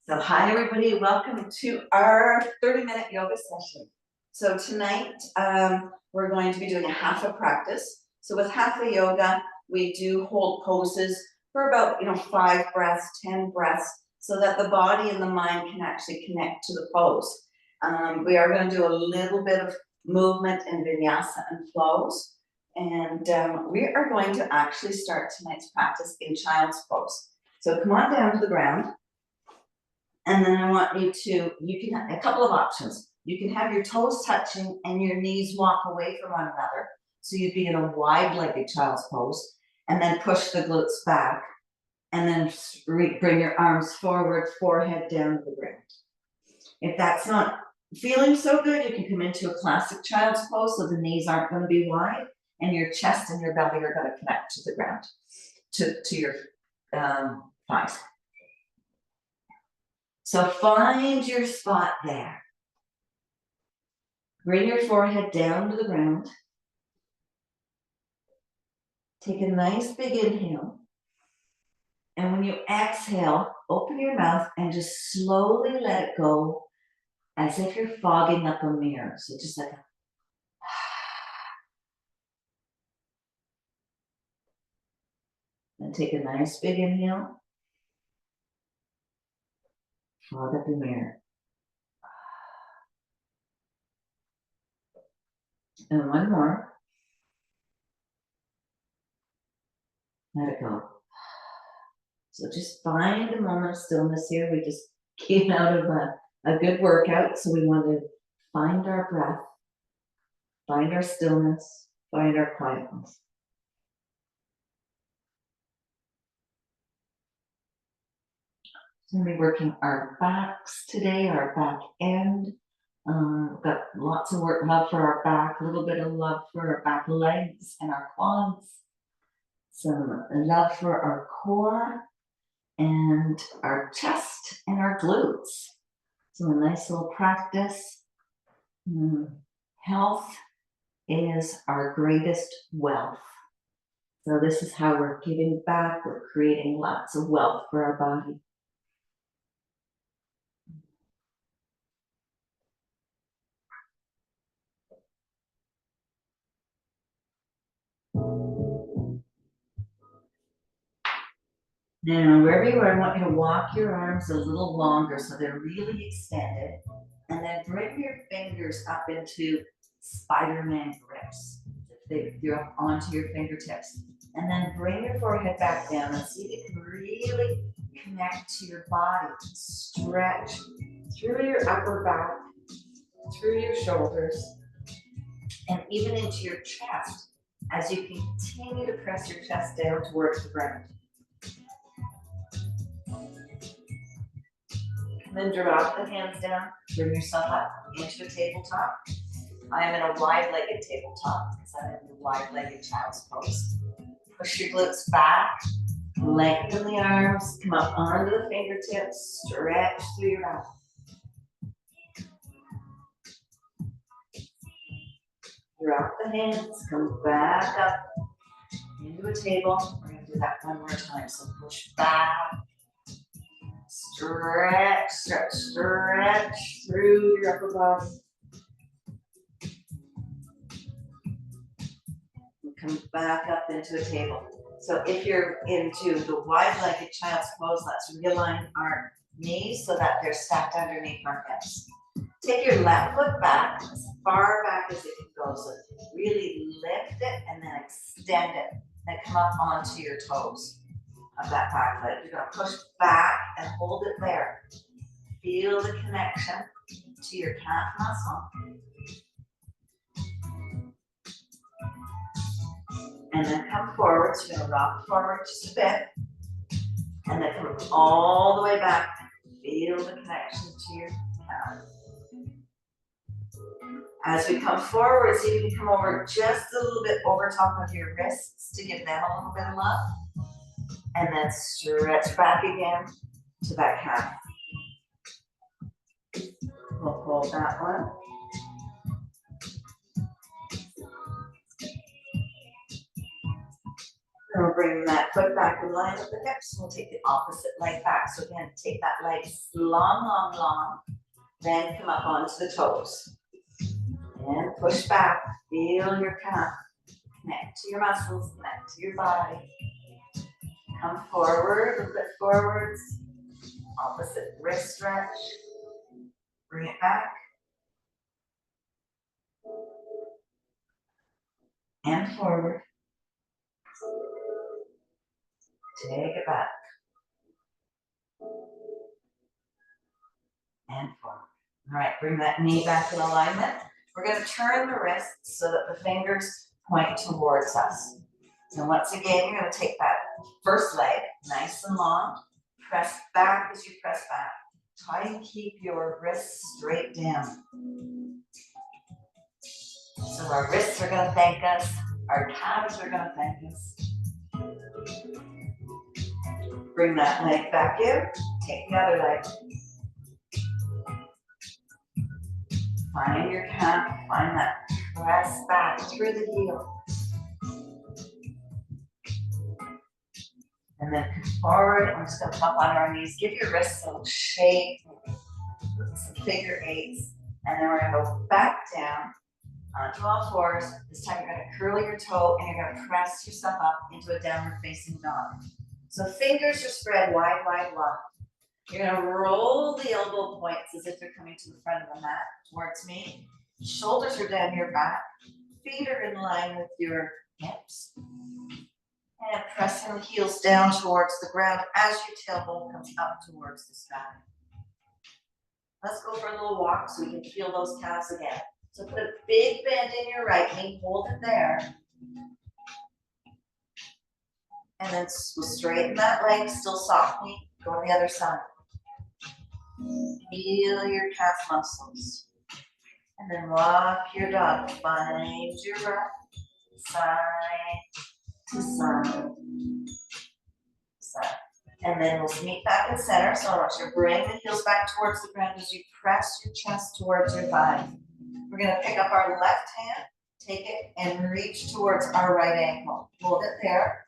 So hi everybody, welcome to our 30-minute yoga session. So tonight we're going to be doing a Hatha practice. So with Hatha yoga, we do hold poses for about 5 breaths, 10 breaths, so that the body and the mind can actually connect to the pose. We are going to do a little bit of movement and vinyasa and flows. And we are going to actually start tonight's practice in child's pose. So come on down to the ground. And then I want you to, you can have a couple of options. You can have your toes touching and your knees walk away from one another. So you'd be in a wide-legged child's pose, and then push the glutes back, and then bring your arms forward, forehead down to the ground. If that's not feeling so good, you can come into a classic child's pose, so the knees aren't going to be wide, and your chest and your belly are going to connect to the ground, to your thighs. So find your spot there. Bring your forehead down to the ground. Take a nice big inhale. And when you exhale, open your mouth and just slowly let it go as if you're fogging up a mirror. So just like a and take a nice big inhale. Fog up the mirror. And one more. Let it go. So just find a moment of stillness here. We just came out of a good workout, so we want to find our breath, find our stillness, find our quietness. So we're going to be working our backs today, our back end. We've got lots of love for our back, a little bit of love for our back legs and our quads, some love for our core and our chest and our glutes. So a nice little practice. Health is our greatest wealth. So this is how we're giving back. We're creating lots of wealth for our body. Now, wherever you are, I want you to walk your arms a little longer so they're really extended. And then bring your fingers up into Spider-Man grips. You're up onto your fingertips. And then bring your forehead back down and see if you can really connect to your body. Stretch through your upper back, through your shoulders, and even into your chest as you continue to press your chest down towards the ground. Then drop the hands down, bring yourself up into a tabletop. I am in a wide-legged tabletop because I'm in the wide-legged child's pose. Push your glutes back, lengthen the arms, come up onto the fingertips, stretch through your back. Drop the hands, come back up into a table. We're going to do that one more time. So push back. Stretch, stretch, stretch through your upper body. And come back up into a table. So if you're into the wide-legged child's pose, let's realign our knees so that they're stacked underneath our hips. Take your left foot back, as far back as it can go. So really lift it and then extend it. Then come up onto your toes of that back leg. You're going to push back and hold it there. Feel the connection to your calf muscle. And then come forward. So you're going to rock forward just a bit. And then come all the way back. Feel the connection to your calf. As we come forward, see if you can come over just a little bit over top of your wrists to give them a little bit of love. And then stretch back again to that calf. We'll hold that one. And we'll bring that foot back in line with the hips. We'll take the opposite leg back. So again, take that leg long, long, long. Then come up onto the toes. And push back. Feel your calf. Connect to your muscles, connect to your body. Come forward, a little bit forwards. Opposite wrist stretch. Bring it back. And forward. Take it back. And forward. All right, bring that knee back in alignment. We're going to turn the wrists so that the fingers point towards us. So once again, you're going to take that first leg, nice and long. Press back as you press back. Try and keep your wrists straight down. So our wrists are going to thank us. Our calves are going to thank us. Bring that leg back in. Take the other leg. Find your calf. Find that press back through the heel. And then come forward. I'm just going to pop on our knees. Give your wrists a little shake. Some figure eights. And then we're going to go back down onto all fours. This time you're going to curl your toe and you're going to press yourself up into a downward facing dog. So fingers are spread wide, wide, wide. You're going to roll the elbow points as if they're coming to the front of the mat towards me. Shoulders are down your back. Feet are in line with your hips. And pressing the heels down towards the ground as your tailbone comes up towards the sky. Let's go for a little walk so we can feel those calves again. So put a big bend in your right knee, hold it there. And then we'll straighten that leg, still softly, go on the other side. Feel your calf muscles. And then walk your dog. Find your breath. Side to side. Side. And then we'll meet back in center. So I want you to bring the heels back towards the ground as you press your chest towards your thigh. We're going to pick up our left hand, take it, and reach towards our right ankle. Hold it there.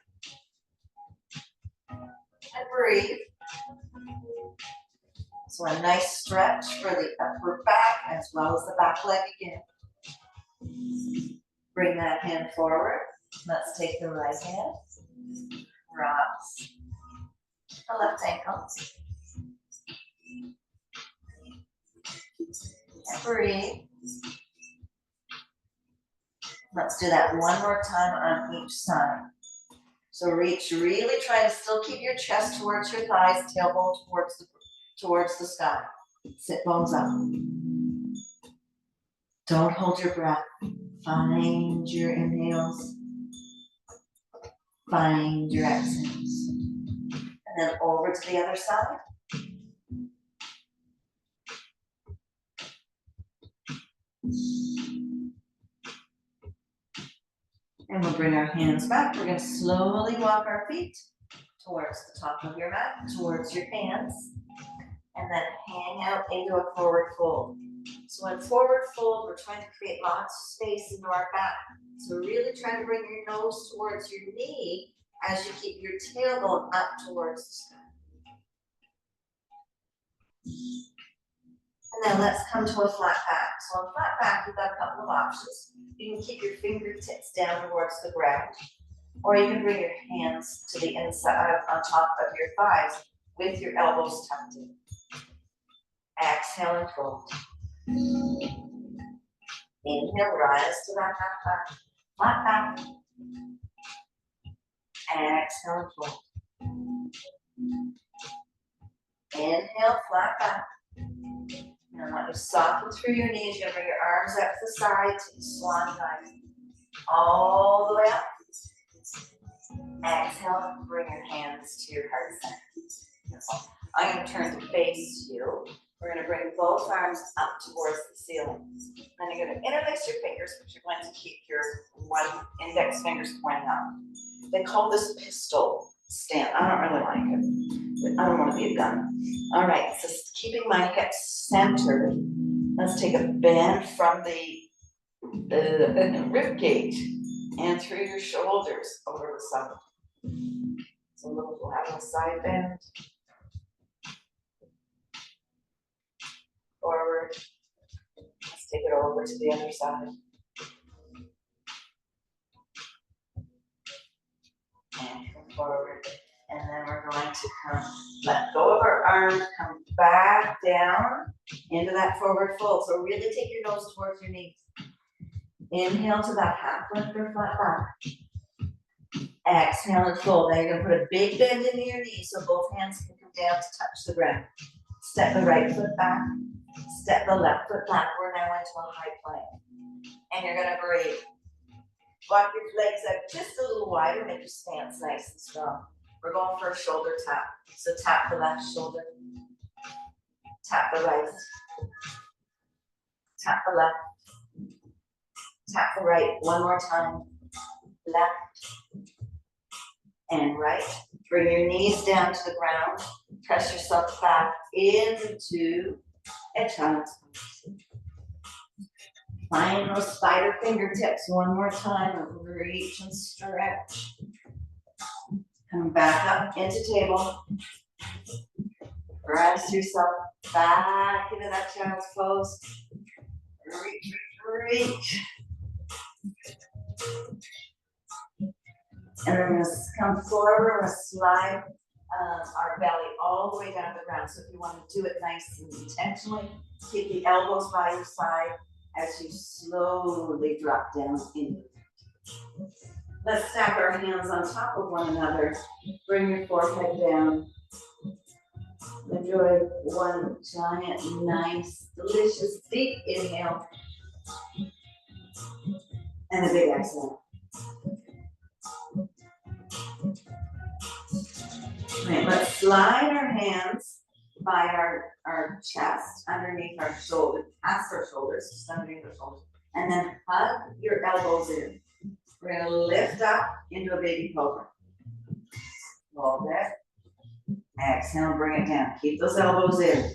And breathe. So a nice stretch for the upper back as well as the back leg again. Bring that hand forward. Let's take the right hand. Cross the left ankle. And breathe. Let's do that one more time on each side. So reach, really try to still keep your chest towards your thighs, tailbone towards the sky. Sit bones up. Don't hold your breath. Find your inhales. Find your exhales. And then over to the other side. And we'll bring our hands back. We're going to slowly walk our feet towards the top of your mat, towards your hands, and then hang out into a forward fold. So in forward fold, we're trying to create lots of space into our back. So really try to bring your nose towards your knee as you keep your tailbone up towards the sky. And then let's come to a flat back. So on flat back, you've got a couple of options. You can keep your fingertips down towards the ground, or you can bring your hands to the inside on top of your thighs with your elbows tucked in. Exhale and fold. Inhale, rise to that back. Flat back. Exhale and fold. Inhale, flat back. And I want you to soften through your knees. You're going to bring your arms out to the side to the swan dive. All the way up. Exhale, bring your hands to your heart center. I'm going to turn to face you. We're going to bring both arms up towards the ceiling. Then you're going to interlace your fingers, but you're going to keep your one index fingers pointing up. They call this pistol stand. I don't really like it, but I don't want to be a gun. All right, so keeping my hips centered, let's take a bend from the rib cage and through your shoulders over the side. So we'll have a side bend. Forward. Let's take it over to the other side. And come forward. And then we're going to let go of our arms, come back down into that forward fold. So really take your nose towards your knees. Inhale to that half lift or flat back. Exhale and fold. Now you're going to put a big bend into your knees so both hands can come down to touch the ground. Step the right foot back. Step the left foot back. We're now into a high plank. And you're going to breathe. Walk your legs out just a little wider. Make your stance nice and strong. We're going for a shoulder tap. So tap the left shoulder. Tap the right. Tap the left. Tap the right. One more time. Left and right. Bring your knees down to the ground. Press yourself back into a child's pose. Find those spider fingertips one more time. Reach and stretch. Come back up into table. Press yourself back into that child's pose. Reach, reach, reach. And then we're going to come forward. We're going to slide our belly all the way down to the ground. So if you want to do it nice and intentionally, keep the elbows by your side as you slowly drop down into it. Let's stack our hands on top of one another. Bring your forehead down. Enjoy one giant, nice, delicious, deep inhale. And a big exhale. Right, let's slide our hands by our chest, underneath our shoulder, past our shoulders, just underneath our shoulders. And then hug your elbows in. We're going to lift up into a baby cobra. Hold it. Exhale, bring it down. Keep those elbows in.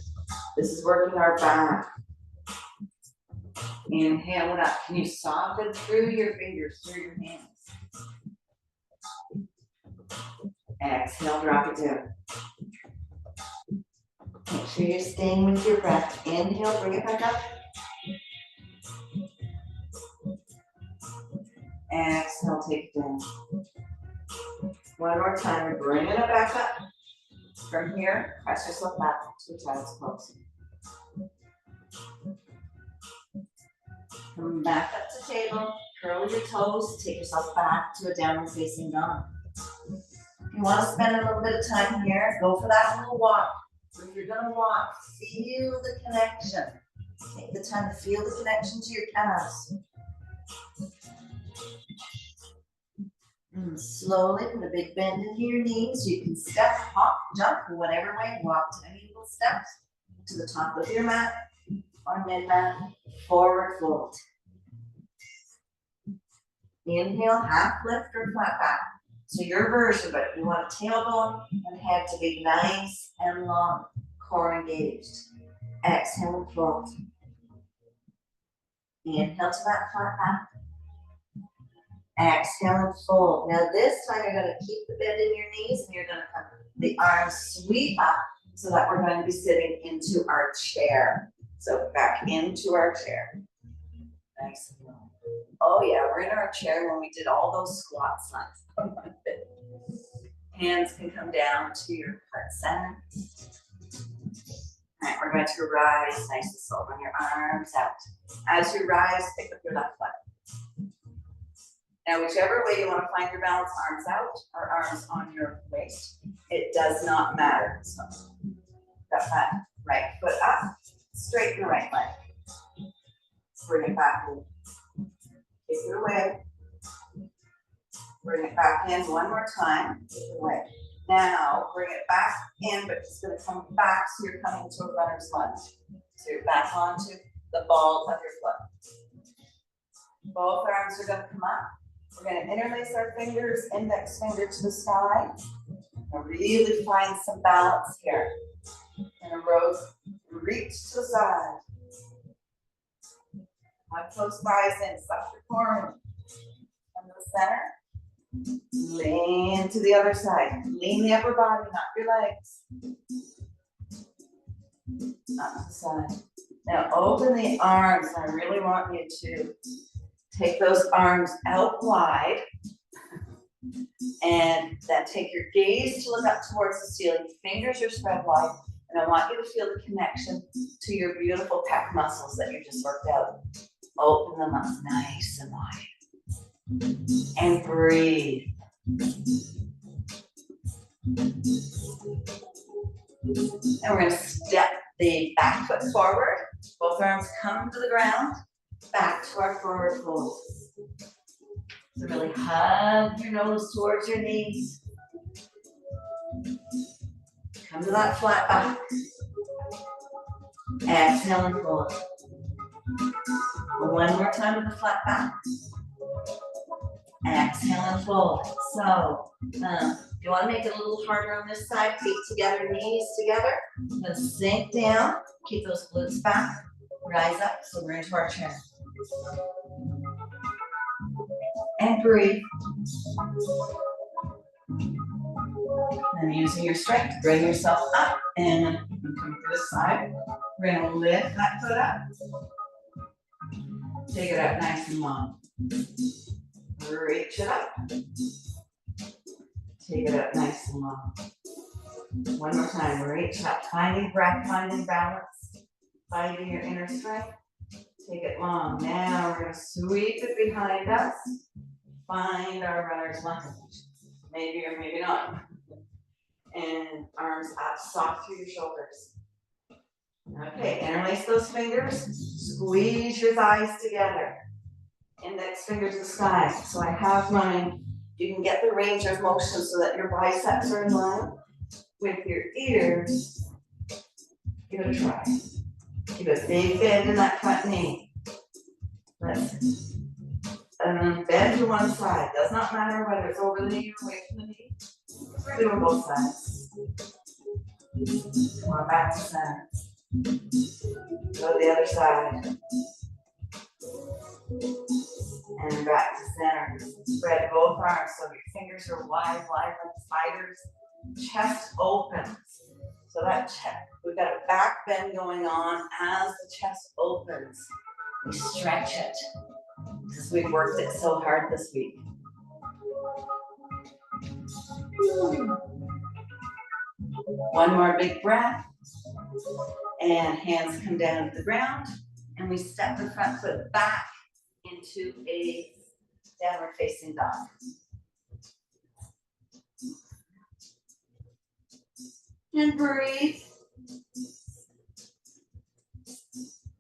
This is working our back. Inhale it up. Can you soften through your fingers, through your hands? Exhale, drop it down. Make sure you're staying with your breath. Inhale, bring it back up. Exhale, take it down. One more time, bringing it back up. From here, press yourself back to a child's pose. Come back up to table, curl your toes, take yourself back to a downward facing dog. If you want to spend a little bit of time here, go for that little walk. So if you're going to walk, feel the connection. Take the time to feel the connection to your calves. And slowly put a big bend into your knees. You can step, hop, jump, whatever way. Walk 10 equal steps to the top of your mat or mid-mat. Forward fold. Inhale, half lift or flat back. So your version, but you want a tailbone and head to be nice and long, core engaged. Exhale and fold. Inhale to that flat back. Exhale and fold. Now this time you're going to keep the bend in your knees and you're going to come the arms sweep up so that we're going to be sitting into our chair. So back into our chair. Nice and long. Oh yeah, we're in our chair when we did all those squats last time. Hands can come down to your heart center. All right, we're going to rise nice and slow. Bring your arms out. As you rise, pick up your left leg. Now, whichever way you want to find your balance, arms out or arms on your waist, it does not matter. So, got that right foot up, straighten the right leg. Bring it back in. Kick it away. Bring it back in one more time. Kick it away. Now, bring it back in, but it's going to come back so you're coming to a runner's lunge. So you're back onto the ball of your foot. Both arms are going to come up. We're going to interlace our fingers, index finger to the sky. And really find some balance here. In a row, reach to the side. Hug close thighs in, suck your core in. Come to the center. Lean to the other side. Lean the upper body, not your legs. Up to the side. Now open the arms. I really want you to take those arms out wide. And then take your gaze to look up towards the ceiling. Fingers are spread wide. And I want you to feel the connection to your beautiful pec muscles that you just worked out. Open them up nice and wide. And breathe. And we're going to step the back foot forward. Both arms come to the ground. Back to our forward fold. So really hug your nose towards your knees. Come to that flat back. Exhale and fold. One more time with the flat back. Exhale and fold. So, you want to make it a little harder on this side. Feet together, knees together. Then sink down. Keep those glutes back. Rise up. So we're into our chair. And breathe. And using your strength, bring yourself up. And you can come to this side. We're going to lift that foot up. Take it up nice and long. Reach it up. Take it up nice and long. One more time. Reach up. Finding breath, finding balance, finding your inner strength. Take it long. Now we're going to sweep it behind us. Find our runner's lunge. Maybe or maybe not. And arms up, soft through your shoulders. Okay, interlace those fingers. Squeeze your thighs together. Index fingers to sky. So I have mine. You can get the range of motion so that your biceps are in line with your ears. Give it a try. Keep a big bend in that front knee. Let's bend to one side. Does not matter whether it's over the knee or away from the knee. We're doing both sides. Come on, back to center. Go to the other side. And back to center. Spread both arms so your fingers are wide, wide like spiders. Chest opens. So that chest, we've got a back bend going on as the chest opens. We stretch it because we've worked it so hard this week. One more big breath. And hands come down to the ground. And we step the front foot back into a downward facing dog. And breathe.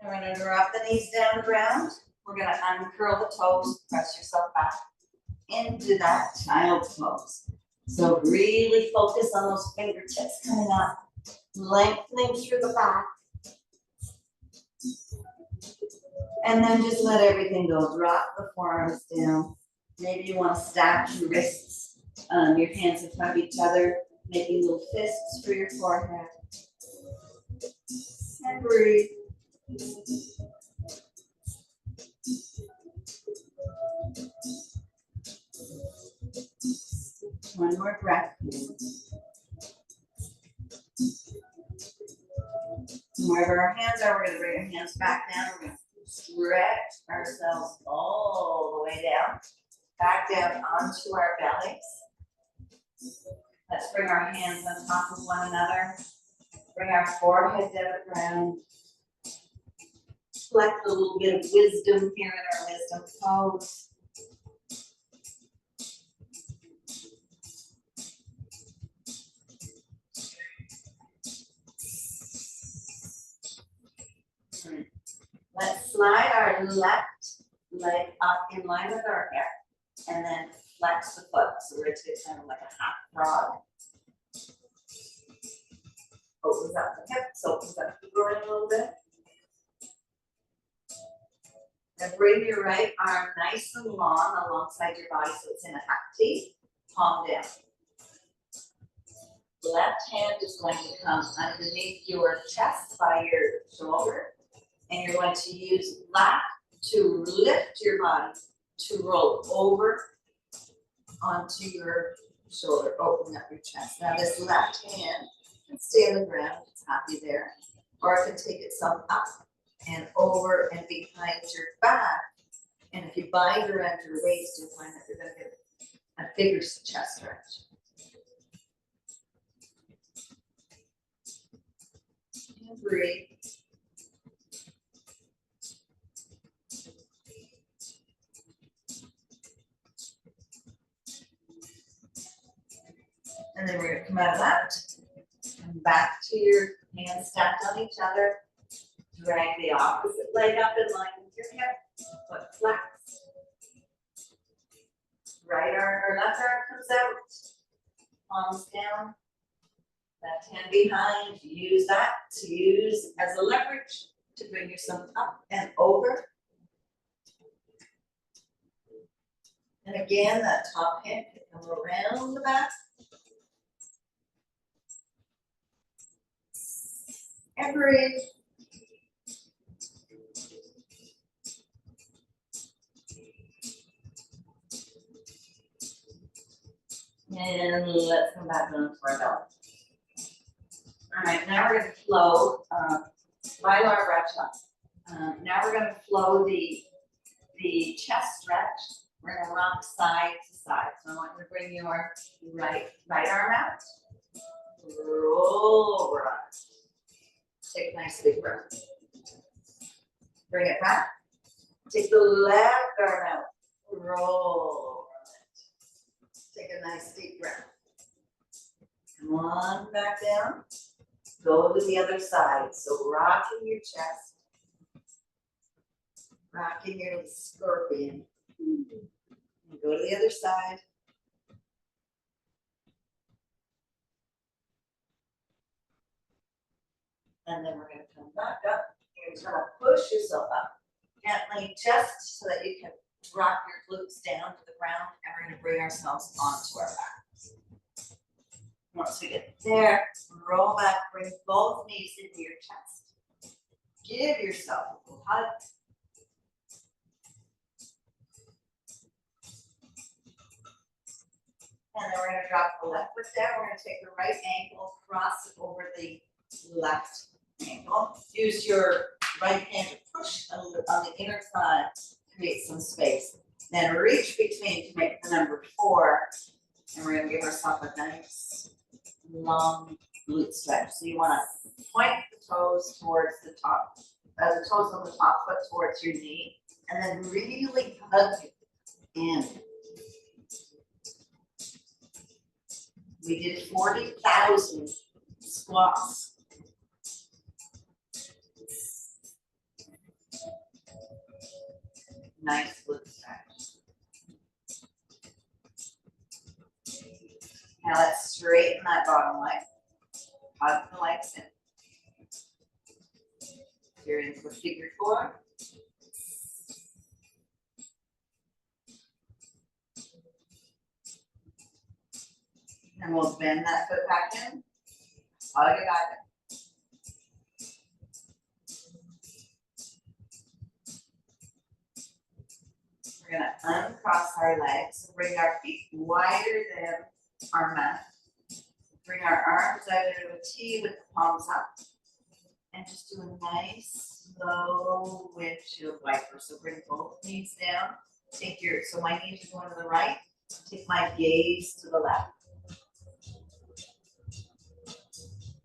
And we're going to drop the knees down the ground. We're going to uncurl the toes, press yourself back into that child's pose. So really focus on those fingertips coming up, lengthening through the back. And then just let everything go. Drop the forearms down. Maybe you want to stack your wrists, your hands in front of each other, making little fists for your forehead. And breathe. One more breath, please. And wherever our hands are, we're going to bring our hands back down. We're going to stretch ourselves all the way down, back down onto our bellies. Let's bring our hands on top of one another. Bring our forehead down to the ground. Collect a little bit of wisdom here in our wisdom pose. Let's slide our left leg up in line with our hip and then flex the foot. So we're going to get kind of like a half frog. Opens up the hips, opens up the groin a little bit. And bring your right arm nice and long alongside your body so it's in a half T, palm down. Left hand is going to come underneath your chest by your shoulder. And you're going to use that to lift your body, to roll over onto your shoulder, opening up your chest. Now this left hand can stay on the ground, it's happy there, or it can take itself up and over and behind your back. And if you bind around your waist, you'll find that you're going to get a bigger chest stretch. And breathe. And then we're going to come out of that, come back to your hands stacked on each other. Drag the opposite leg up in line with your hip, foot flex. Right arm or left arm comes out, palms down, left hand behind. Use that to use as a leverage to bring yourself up and over. And again, that top hand can come around the back. And breathe. And let's come back down to our belly. All right, now we're going to flow Mylar Racha. Now we're going to flow the chest stretch. We're going to rock side to side. So I want you to bring your right arm out. Roll over. Take a nice big breath. Bring it back. Take the left arm out. Roll. Take a nice deep breath. Come on back down. Go to the other side. So rocking your chest. Rocking your scorpion. And go to the other side. And then we're going to come back up. You're just going to push yourself up gently, just so that you can drop your glutes down to the ground, and we're going to bring ourselves onto our backs. Once we get there, roll back, bring both knees into your chest. Give yourself a little hug. And then we're going to drop the left foot down. We're going to take the right ankle, cross it over the left ankle. Use your right hand to push on the inner thigh. Create some space. Then reach between to make the number 4. And we're going to give ourselves a nice long glute stretch. So you want to point the toes towards the top, the toes on the top foot towards your knee, and then really hug in. We did 40,000 squats. Nice glute stretch. Now let's straighten that bottom leg. Hug the legs in. You're into a figure 4. And we'll bend that foot back in. Hug it back in. We're going to uncross our legs, bring our feet wider than our mat. Bring our arms out into a T with the palms up. And just do a nice, slow windshield wiper. So bring both knees down. Take your, so my knees are going to the right. Take my gaze to the left.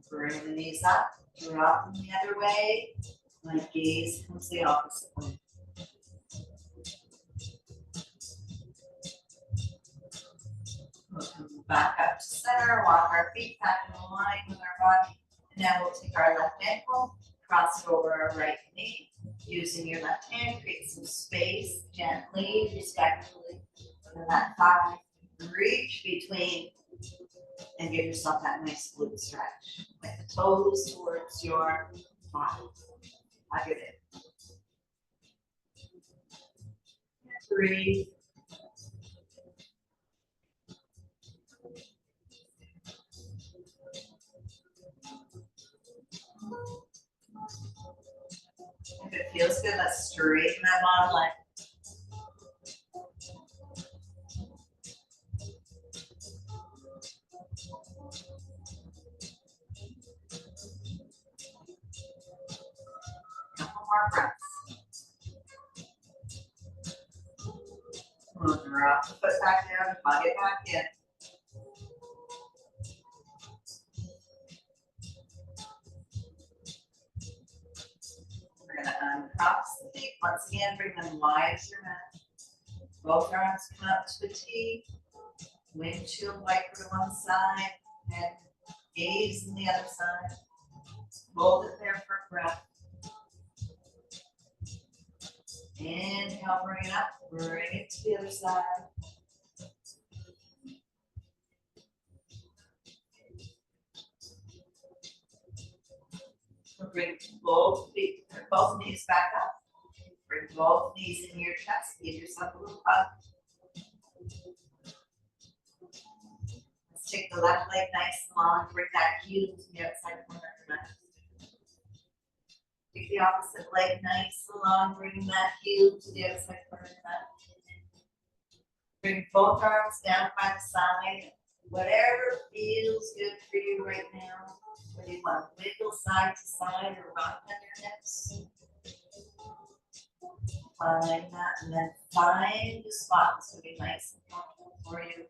Bring the knees up, drop them the other way. My gaze comes the opposite way. We'll come back up to center, walk our feet back in line with our body. And now we'll take our left ankle, cross it over our right knee. Using your left hand, create some space gently, respectfully, within that thigh. Reach between and give yourself that nice glute stretch. Like the toes towards your body. Hug it in. Breathe. If it feels good, let's straighten that bottom leg. more breaths. Drop the foot back down, hug it back in. We're going to uncross the feet. Once again, bring them wide as your mat. Both arms come up to the T. Windshield wiper to one side. And gaze on the other side. Hold it there for a breath. Inhale, bring it up. Bring it to the other side. Bring both feet, both knees back up. Bring both knees in your chest. Give yourself a little hug. Let's take the left leg nice and long. Bring that heel to the outside corner of your mat. Take the opposite leg nice and long. Bring that heel to the outside corner of your mat. Bring both arms down by the side. Whatever feels good for you right now. Whether you want to wiggle side to side or rock on your hips. Find that and then find the spot that's going to be nice and comfortable for you.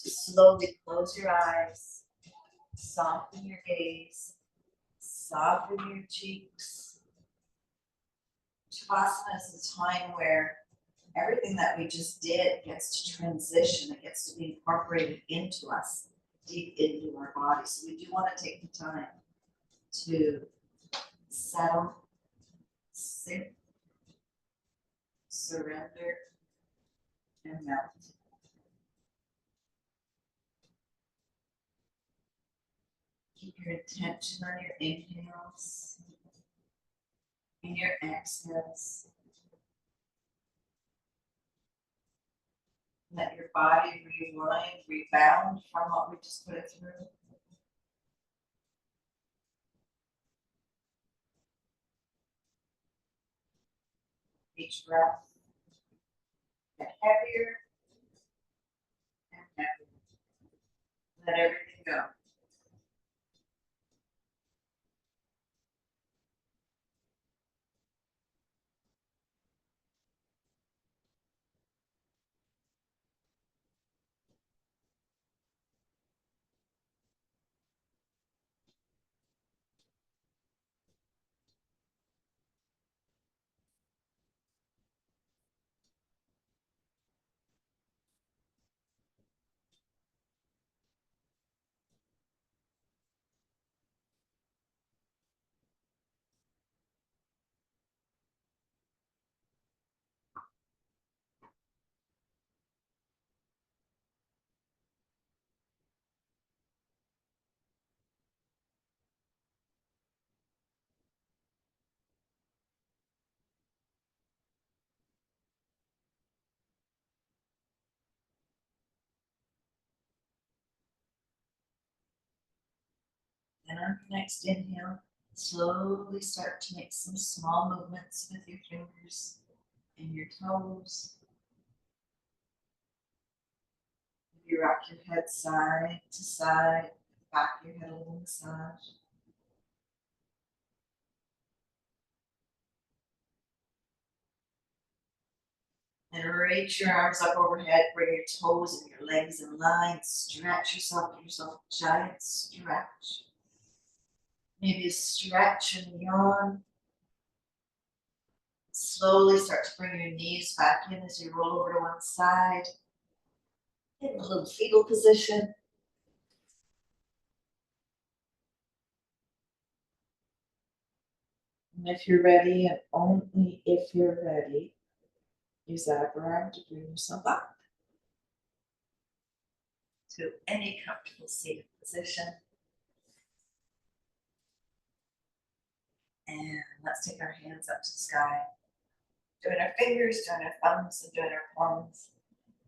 Just slowly close your eyes. Soften your gaze. Soften your cheeks. Shavasana is a time where everything that we just did gets to transition. It gets to be incorporated into us, deep into our body. So we do want to take the time to settle, sink, surrender, and melt. Keep your attention on your inhales and your exhales. Let your body rewind, rebound from what we just put it through. Each breath get heavier and heavier. Let everything go. And on your next inhale, slowly start to make some small movements with your fingers and your toes. You rock your head side to side, back of your head a little massage. And reach your arms up overhead, bring your toes and your legs in line, stretch yourself, give yourself a giant stretch. Maybe a stretch and yawn. Slowly start to bring your knees back in as you roll over to one side. In a little fetal position. And if you're ready, and only if you're ready, use that upper arm to bring yourself up to any comfortable seated position. And let's take our hands up to the sky. Doing our fingers, doing our thumbs, and doing our palms.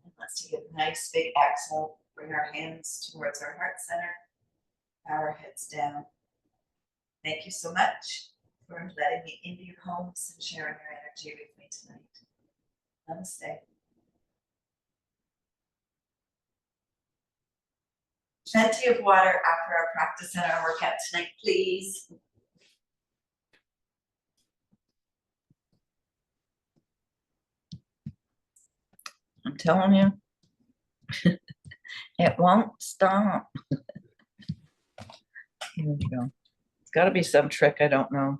And let's take a nice big exhale. Bring our hands towards our heart center. Bow our heads down. Thank you so much for letting me into your homes and sharing your energy with me tonight. Namaste. Plenty of water after our practice and our workout tonight, please. I'm telling you, it won't stop. Here we go. It's got to be some trick I don't know.